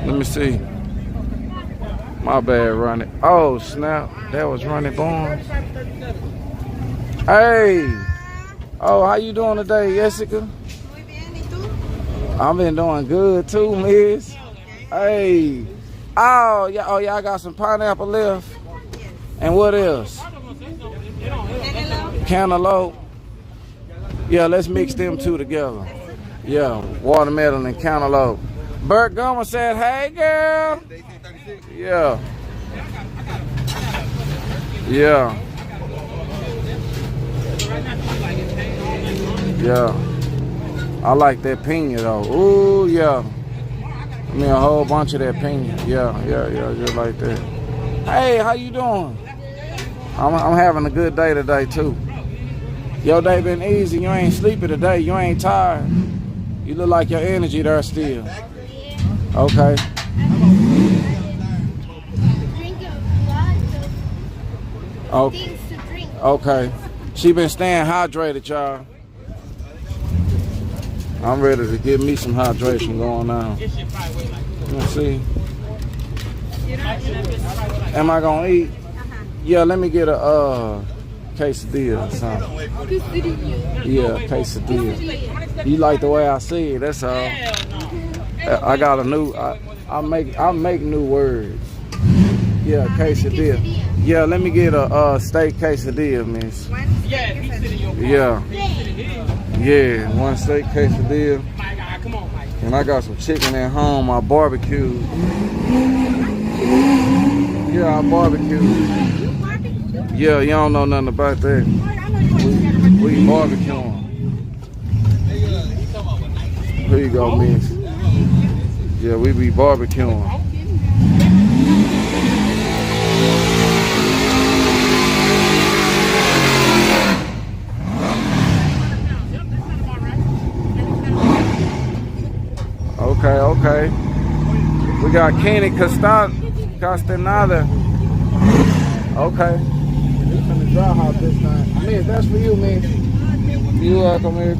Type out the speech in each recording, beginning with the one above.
Let me see. My bad, Ronnie. Oh, snap. That was Ronnie Barnes. Hey. Oh, how you doing today, Jessica? I've been doing good too, miss. Hey. Oh, y'all got some pineapple left? And what else? Cantaloupe. Yeah, let's mix them two together. Yeah, watermelon and cantaloupe. Bert Gummer said, hey, girl. Yeah. Yeah. Yeah. I like that pina, though. Ooh, yeah. I mean, a whole bunch of that pina. Yeah, just like that. Hey, how you doing? I'm having a good day today, too. Your day been easy. You ain't sleepy today. You ain't tired. You look like your energy there still. Okay. Oh, things to drink. Okay. She been staying hydrated, y'all. I'm ready to get me some hydration going on. Let's see. Am I gonna eat? Yeah, let me get a quesadilla or something. Yeah, quesadilla. You like the way I say it, that's all. I got a new, I make new words. Yeah, quesadilla. Yeah, let me get a steak quesadilla, miss. Yeah. Yeah, one steak quesadilla. And I got some chicken at home, I barbecued. Yeah, I barbecued. Yeah, you don't know nothing about that. We barbecuing. Here you go, miss. Yeah, we be barbecuing. Okay. We got Kenny Castaneda. Okay. It's in the dry house this time. Miss, that's for you, miss. You welcome, miss.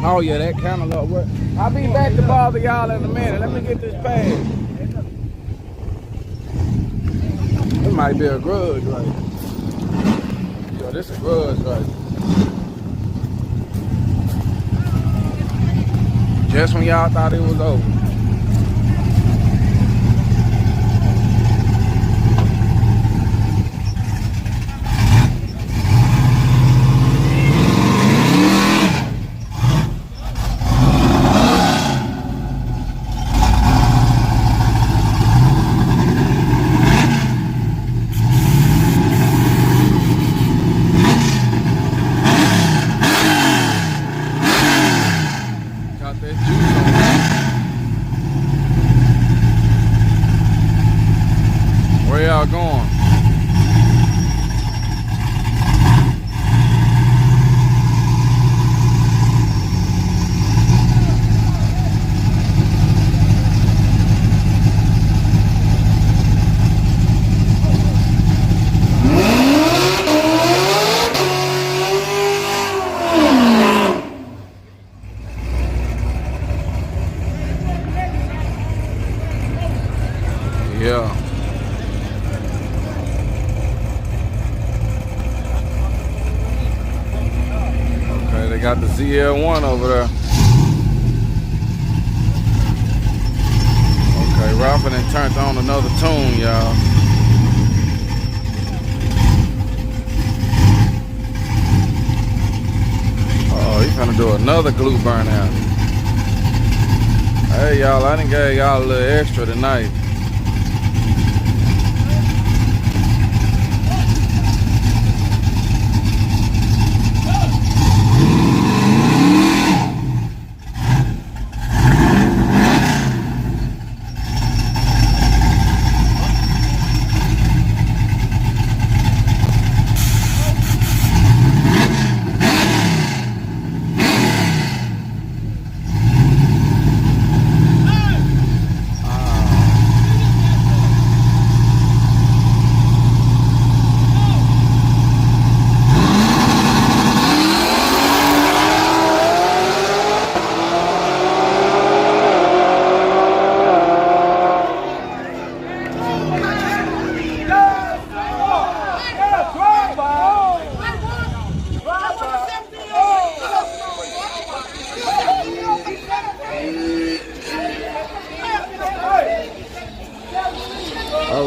Oh yeah, that cantaloupe. I'll be back to bother y'all in a minute. Let me get this paid. It might be a grudge, right? Yo, this is a grudge, right? Just when y'all thought it was over. Going. Yeah. They got the ZL1 over there. Okay, Ralph and turned on another tune, y'all. Oh, he's gonna do another glue burnout. Hey, y'all, I done gave y'all a little extra tonight.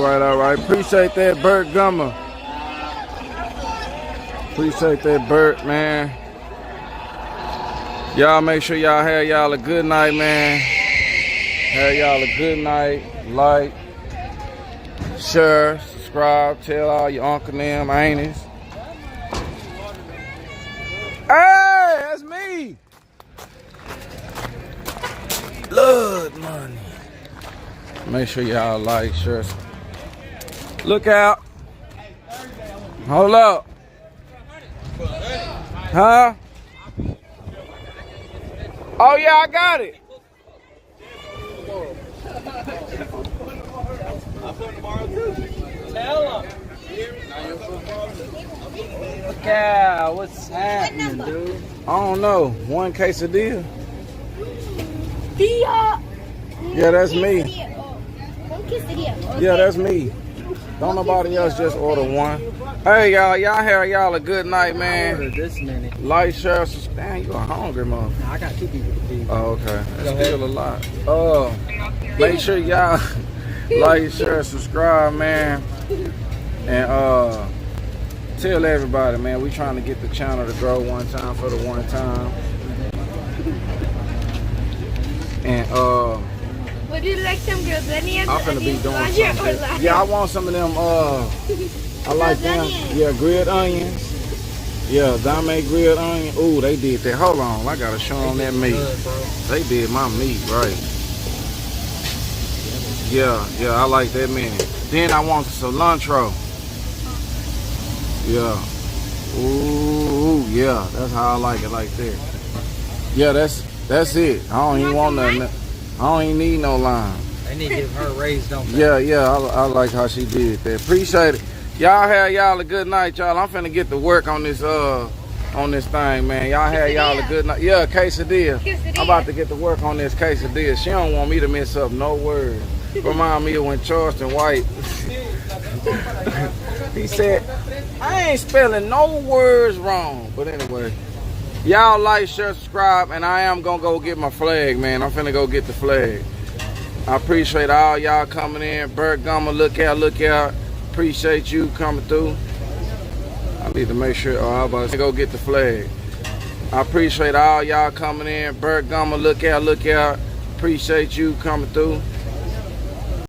All right. Appreciate that, Bert Gummer. Appreciate that, Bert, man. Y'all make sure y'all have y'all a good night, man. Have y'all a good night. Like, share, subscribe, tell all your uncle and them, aunties. Hey, that's me. Blood money. Make sure y'all like, share. Look out. Hold up. Huh? Oh yeah, I got it. Yeah, what's happening, dude? I don't know. One quesadilla. Yeah, that's me. Yeah, that's me. Don't nobody else just order one. Hey y'all have y'all a good night, man. I ordered this many. Like, share, subscribe. You are hungry, mother. Nah, I got 2 people to feed. Oh, okay. That's still a lot. Make sure y'all like, share, subscribe, man. And tell everybody, man, we trying to get the channel to grow one time for the one time. And would you like some lasagna? I'm finna be doing something. Yeah, I want some of them, I like them. Yeah, grilled onions. Yeah, dame grilled onion. Ooh, they did that. Hold on, I gotta show them that meat. They did my meat right. Yeah, I like that meat. Then I want cilantro. Yeah. Ooh, yeah, that's how I like it, like that. Yeah, that's it. I don't even want nothing. I don't even need no lime. They need to give her a raise, don't they? Yeah, I like how she did that. Appreciate it. Y'all have y'all a good night, y'all. I'm finna get to work on this thing, man. Y'all have y'all a good night. Yeah, quesadilla. I'm about to get to work on this quesadilla. She don't want me to mess up no words. Remind me of when Charleston White he said, I ain't spelling no words wrong. But anyway, y'all like, share, subscribe, and I am gonna go get my flag, man. I'm finna go get the flag. I appreciate all y'all coming in. Bert Gummer, look out. Appreciate you coming through. I need to make sure, I'm about to go get the flag. I appreciate all y'all coming in. Bert Gummer, look out. Appreciate you coming through.